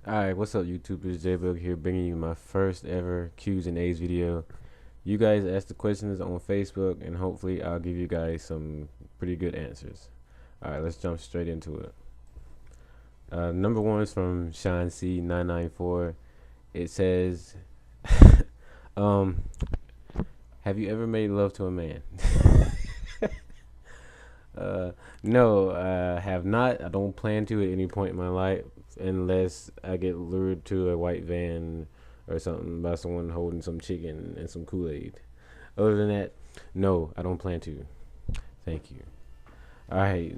Alright, what's up YouTube? It's jbug here bringing you my first ever Q's and A's video. You guys asked the questions on Facebook and hopefully I'll give you guys some pretty good answers. Alright, let's jump straight into it. Number one is from Sean C994. It says, um, have you ever made love to a man? No, I have not. I don't plan to at any point in my life unless I get lured to a white van or something by someone holding some chicken and some Kool-Aid. Other than that, no, I don't plan to. Thank you. All right,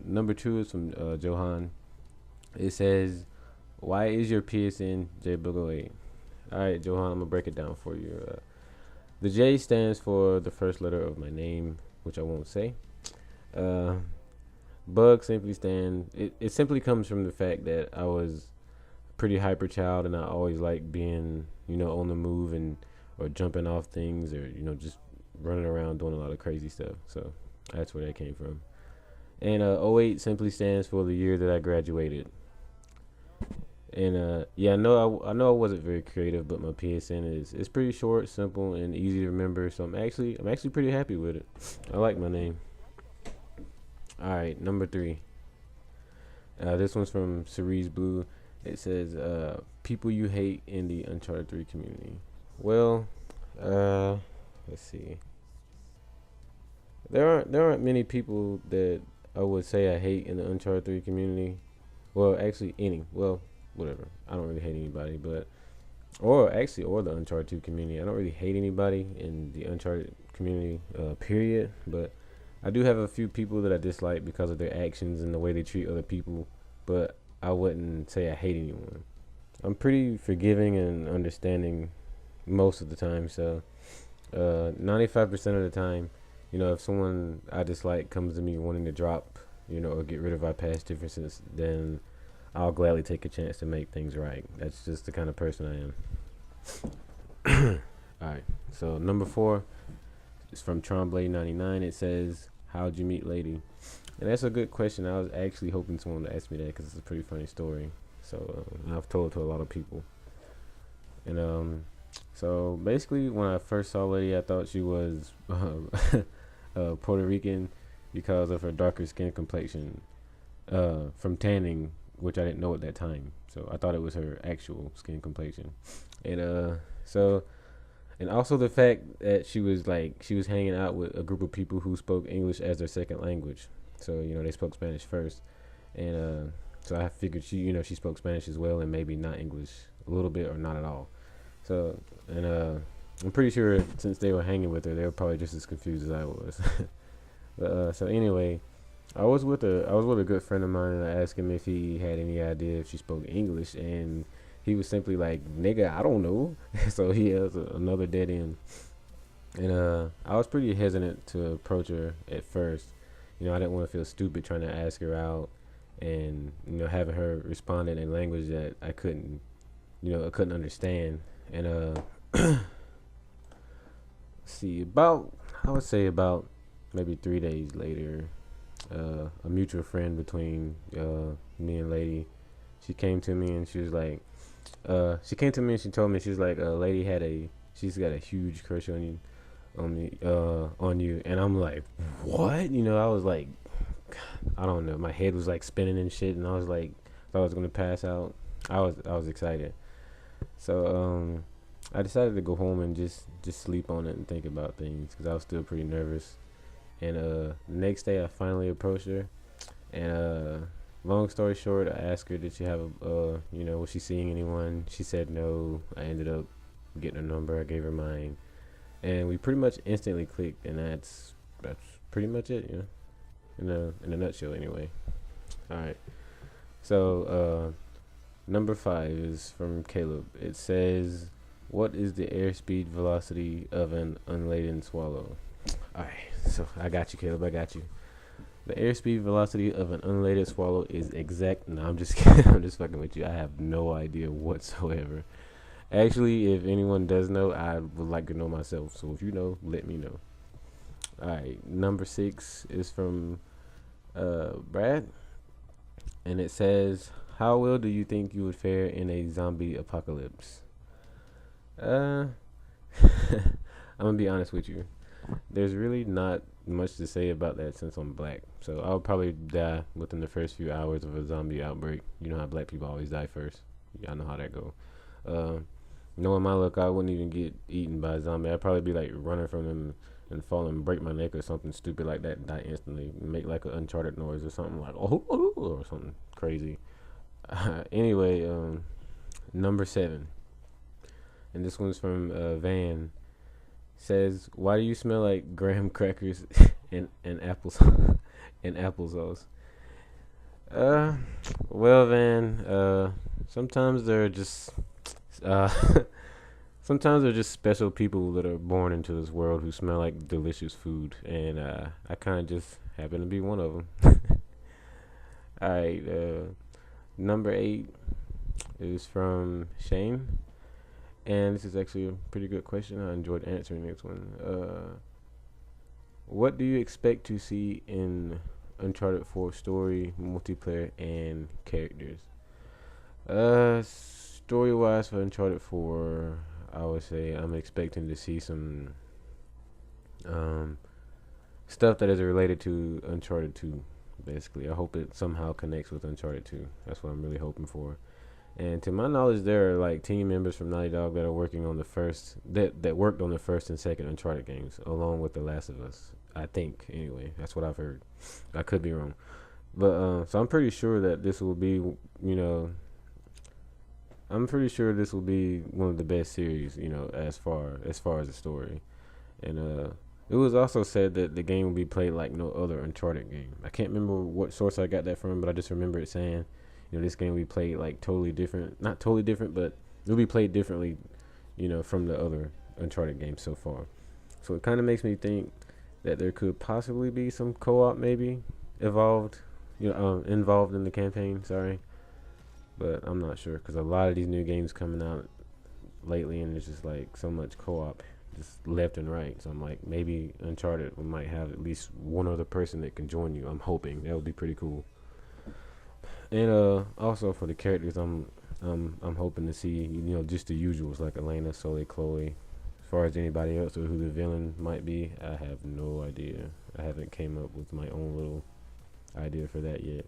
number two is from Johan. It says, why is your PSN jbug08? All right, Johan, I'm gonna break it down for you. The J stands for the first letter of my name, which I won't say. Uh, Bug it simply comes from the fact that I was a pretty hyper child and I always liked being, on the move and or jumping off things or, just running around doing a lot of crazy stuff. So that's where that came from. And '08 simply stands for the year that I graduated. And yeah, I know I wasn't very creative, but my PSN is pretty short, simple, and easy to remember. So I'm actually pretty happy with it. I like my name. All right, number three. This one's from Cerise Blue. It says, people you hate in the Uncharted 3 community. Well, let's see. There aren't many people that I would say I hate in the Uncharted 3 community. Well, actually, any. Well, whatever. I don't really hate anybody, or the Uncharted 2 community. I don't really hate anybody in the Uncharted community, period. But I do have a few people that I dislike because of their actions and the way they treat other people, but I wouldn't say I hate anyone. I'm pretty forgiving and understanding most of the time, so 95% of the time, if someone I dislike comes to me wanting to drop, or get rid of our past differences, then I'll gladly take a chance to make things right. That's just the kind of person I am. Alright, so number four. It's from Trombley99. It says, how'd you meet Lady? And that's a good question. I was actually hoping someone would ask me that because it's a pretty funny story. So I've told it to a lot of people. And so basically, when I first saw Lady, I thought she was Puerto Rican because of her darker skin complexion from tanning, which I didn't know at that time. So I thought it was her actual skin complexion. And and also the fact that she was hanging out with a group of people who spoke English as their second language. So, they spoke Spanish first. And so I figured she spoke Spanish as well and maybe not English a little bit or not at all. So, and I'm pretty sure since they were hanging with her, they were probably just as confused as I was. But so anyway, I was with a good friend of mine and I asked him if he had any idea if she spoke English, and he was simply like, nigga, I don't know. So he has another dead end. And I was pretty hesitant to approach her at first. I didn't want to feel stupid trying to ask her out and, having her respond in a language that I couldn't understand. And I would say about maybe 3 days later, a mutual friend between me and Lady, she came to me and she was like, she told me, she was like, Lady she's got a huge crush on you, on you. And I'm like, what? I was like, I don't know, my head was like spinning and shit, and I was like, thought I was gonna pass out. I was excited. So I decided to go home and just sleep on it and think about things because I was still pretty nervous. And the next day I finally approached her, and long story short, I asked her, did she have was she seeing anyone? She said no. I ended up getting her number. I gave her mine, and we pretty much instantly clicked. And that's pretty much it, in a nutshell, anyway. All right. So number 5 is from Caleb. It says, what is the airspeed velocity of an unladen swallow? All right. So I got you, Caleb. I got you. The airspeed velocity of an unladen swallow is exact. No, I'm just kidding. I'm just fucking with you. I have no idea whatsoever. Actually, if anyone does know, I would like to know myself. So if you know, let me know. Alright, number 6 is from Brad. And it says, How well do you think you would fare in a zombie apocalypse? Uh, I'm gonna be honest with you. There's really not much to say about that since I'm black. So I'll probably die within the first few hours of a zombie outbreak. You know how black people always die first. Y'all know how that go. Uh, Knowing my luck, I wouldn't even get eaten by a zombie. I'd probably be like running from them and fall and break my neck or something stupid like that and die instantly. Make like an uncharted noise or something like oh or something crazy. Anyway, number 7, and this one's from Van. Says, "Why do you smell like graham crackers and apples and applesauce?" Uh, well, Van. Sometimes they're just uh, sometimes they're just special people that are born into this world who smell like delicious food, and I kind of just happen to be one of them. All right. Number 8 is from Shane. And this is actually a pretty good question. I enjoyed answering this one. What do you expect to see in Uncharted 4 story, multiplayer, and characters? Story-wise for Uncharted 4, I would say I'm expecting to see some stuff that is related to Uncharted 2. Basically, I hope it somehow connects with Uncharted 2. That's what I'm really hoping for. And to my knowledge, there are like team members from Naughty Dog that are working on the first that worked on the first and second Uncharted games, along with The Last of Us. I think, anyway, that's what I've heard. I could be wrong, but so I'm pretty sure that this will be, I'm pretty sure this will be one of the best series, as far as the story. And it was also said that the game will be played like no other Uncharted game. I can't remember what source I got that from, but I just remember it saying, this game will be played like totally different. Not totally different, but it'll be played differently, from the other Uncharted games so far. So it kind of makes me think that there could possibly be some co-op maybe involved in the campaign. Sorry, but I'm not sure because a lot of these new games coming out lately, and there's just like so much co-op just left and right. So I'm like, maybe Uncharted might have at least one other person that can join you. I'm hoping that would be pretty cool. And also for the characters, I'm hoping to see just the usuals like Elena, Sully, Chloe. As far as anybody else or who the villain might be, I have no idea. I haven't came up with my own little idea for that yet.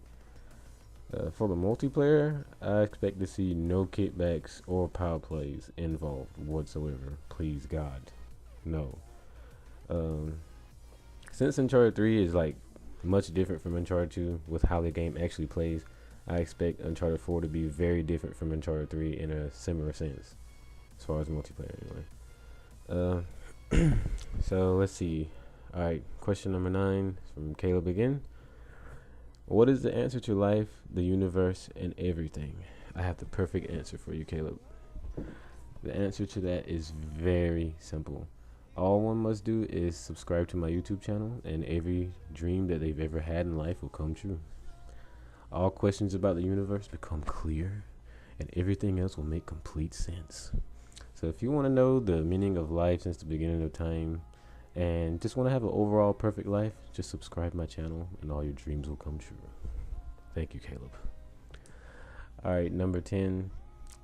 For the multiplayer, I expect to see no kickbacks or power plays involved whatsoever. Please God, no. Since Uncharted 3 is like much different from Uncharted 2 with how the game actually plays, I expect Uncharted 4 to be very different from Uncharted 3 in a similar sense, as far as multiplayer anyway. So let's see. Alright, question number 9 from Caleb again. What is the answer to life, the universe, and everything? I have the perfect answer for you, Caleb. The answer to that is very simple. All one must do is subscribe to my YouTube channel, and every dream that they've ever had in life will come true. All questions about the universe become clear, and everything else will make complete sense. So if you want to know the meaning of life since the beginning of time, and just want to have an overall perfect life, just subscribe to my channel, and all your dreams will come true. Thank you, Caleb. Alright, number 10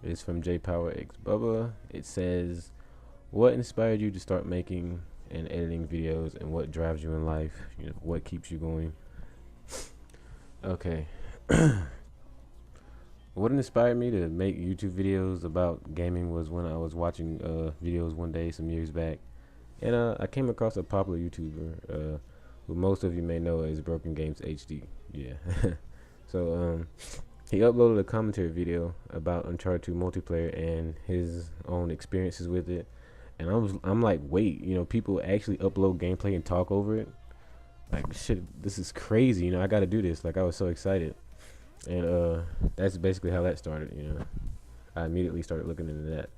is from JPowerXBubba. It says, what inspired you to start making and editing videos, and what drives you in life? What keeps you going? Okay. What inspired me to make YouTube videos about gaming was when I was watching videos one day some years back, and I came across a popular YouTuber who most of you may know as Broken Games HD. Yeah. So he uploaded a commentary video about Uncharted 2 multiplayer and his own experiences with it. And I'm like, wait, people actually upload gameplay and talk over it? Like, shit, this is crazy, I gotta do this. Like, I was so excited. And that's basically how that started, I immediately started looking into that.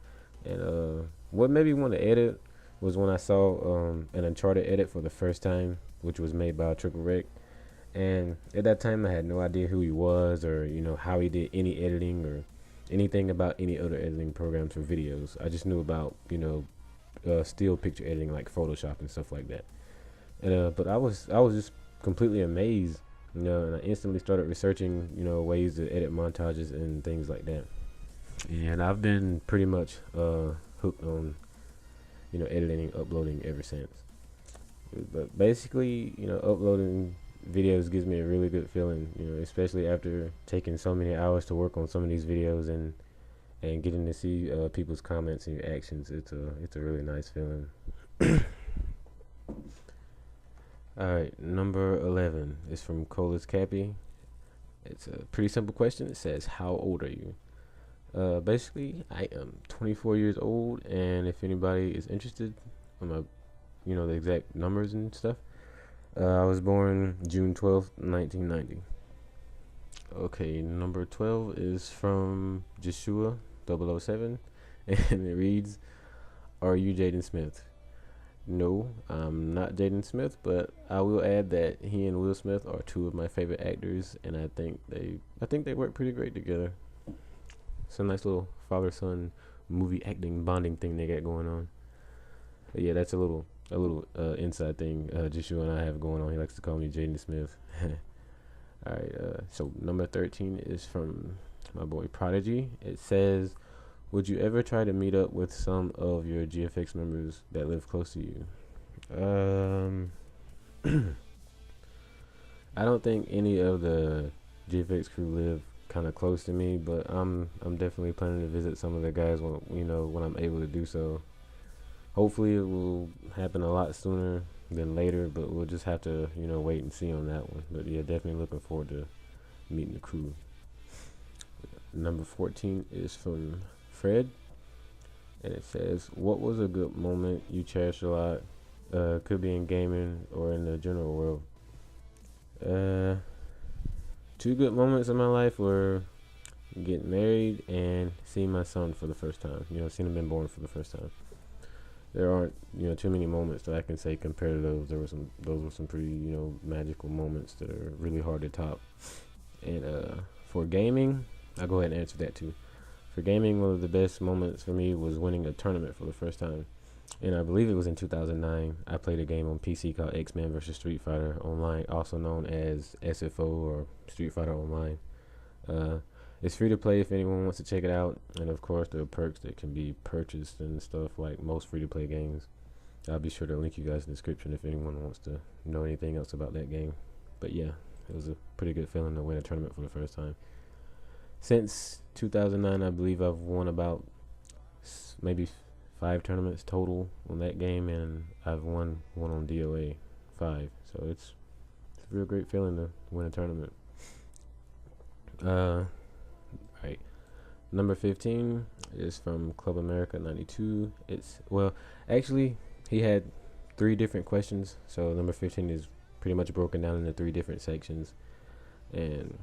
And what made me want to edit was when I saw an Uncharted edit for the first time, which was made by Triple Rec. And at that time, I had no idea who he was or, how he did any editing or anything about any other editing programs for videos. I just knew about, still picture editing like Photoshop and stuff like that. And but I was just completely amazed And I instantly started researching, ways to edit montages and things like that. And I've been pretty much hooked on, editing and uploading ever since. But basically, uploading videos gives me a really good feeling, especially after taking so many hours to work on some of these videos and getting to see people's comments and reactions. It's a really nice feeling. All right, number 11 is from Colas Cappy. It's a pretty simple question. It says, "How old are you?" Basically, I am 24 years old, and if anybody is interested in my, the exact numbers and stuff, I was born June 12th, 1990. Okay, number 12 is from Joshua007, and it reads, "Are you Jaden Smith?" No, I'm not Jaden Smith, but I will add that he and Will Smith are two of my favorite actors, and I think they work pretty great together. It's a nice little father-son movie acting bonding thing they got going on. But yeah, that's a little inside thing Joshua and I have going on. He likes to call me Jaden Smith. All right, so number 13 is from my boy Prodigy. It says, "Would you ever try to meet up with some of your GFX members that live close to you?" I don't think any of the GFX crew live kind of close to me, but I'm definitely planning to visit some of the guys when I'm able to do so. Hopefully it will happen a lot sooner than later, but we'll just have to wait and see on that one. But yeah, definitely looking forward to meeting the crew. Number 14 is from Fred, and it says, "What was a good moment you cherished a lot? Could be in gaming or in the general world." Two good moments in my life were getting married and seeing my son for the first time. Seeing him been born for the first time. There aren't too many moments that I can say compared to those. Those were some pretty magical moments that are really hard to top. And for gaming, I'll go ahead and answer that too. For gaming, one of the best moments for me was winning a tournament for the first time. And I believe it was in 2009. I played a game on PC called X-Men vs. Street Fighter Online, also known as SFO or Street Fighter Online. It's free to play if anyone wants to check it out. And of course, there are perks that can be purchased and stuff like most free-to-play games. I'll be sure to link you guys in the description if anyone wants to know anything else about that game. But yeah, it was a pretty good feeling to win a tournament for the first time. Since 2009, I believe I've won about maybe 5 tournaments total on that game, and I've won one on DOA 5. So it's a real great feeling to win a tournament. Right. Number 15 is from Club America 92. Actually, he had 3 different questions. So number 15 is pretty much broken down into 3 different sections. And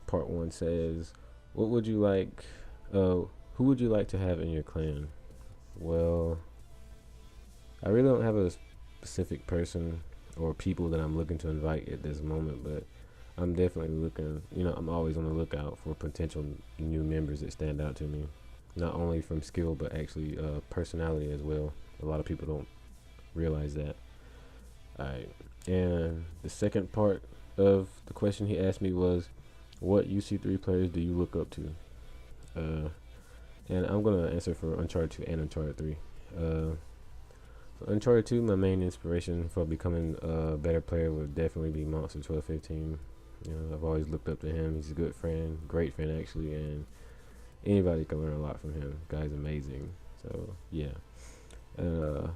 part 1 says, "What would you like? Who would you like to have in your clan?" Well, I really don't have a specific person or people that I'm looking to invite at this moment, but I'm definitely looking, I'm always on the lookout for potential new members that stand out to me, not only from skill, but actually personality as well. A lot of people don't realize that. Alright, and the second part of the question he asked me was, "What UC3 players do you look up to?" And I'm going to answer for Uncharted 2 and Uncharted 3. For Uncharted 2, my main inspiration for becoming a better player would definitely be Monster 1215. I've always looked up to him. He's a good friend, great friend actually, and anybody can learn a lot from him. Guy's amazing. So yeah.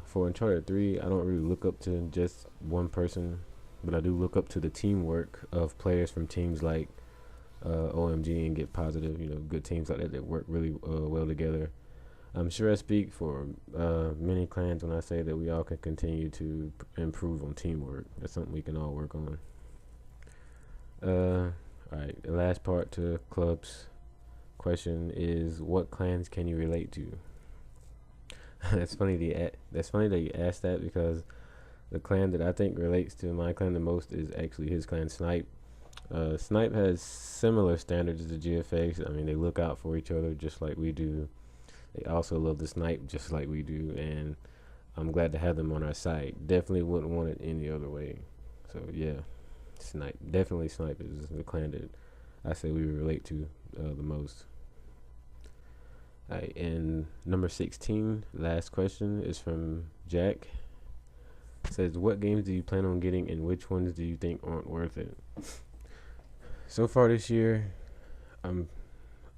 For Uncharted 3, I don't really look up to just one person, but I do look up to the teamwork of players from teams like OMG and Get Positive, good teams like that work really well together. I'm sure I speak for many clans when I say that we all can continue to improve on teamwork. That's something we can all work on. Alright, the last part to Club's question is, what clans can you relate to? That's funny that you asked that, because the clan that I think relates to my clan the most is actually his clan, Snipe. Snipe has similar standards to GFX. I mean, they look out for each other just like we do. They also love the snipe just like we do, and I'm glad to have them on our side. Definitely wouldn't want it any other way. So yeah. Snipe. Definitely Snipe is the clan that I say we relate to the most. Alright, and number 16, last question, is from Jack. It says, what games do you plan on getting and which ones do you think aren't worth it? So far this year,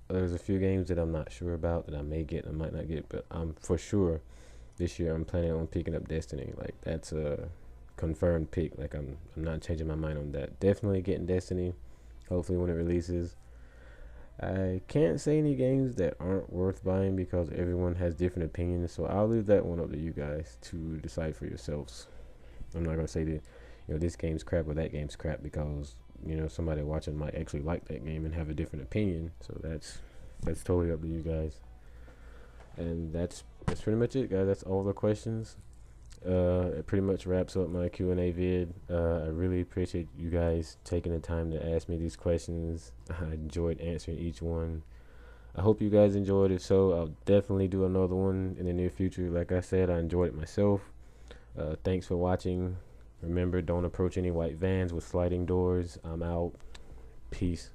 there's a few games that I'm not sure about that I may get, I might not get, but for sure this year I'm planning on picking up Destiny. Like, that's a confirmed pick. Like, I'm not changing my mind on that. Definitely getting Destiny, hopefully when it releases. I can't say any games that aren't worth buying because everyone has different opinions, so I'll leave that one up to you guys to decide for yourselves. I'm not gonna say that this game's crap or that game's crap because somebody watching might actually like that game and have a different opinion. So that's totally up to you guys. And that's pretty much it, guys. That's all the questions. It pretty much wraps up my Q&A vid. I really appreciate you guys taking the time to ask me these questions. I enjoyed answering each one. I hope you guys enjoyed it. So I'll definitely do another one in the near future. Like I said, I enjoyed it myself. Thanks for watching. Remember, don't approach any white vans with sliding doors. I'm out. Peace.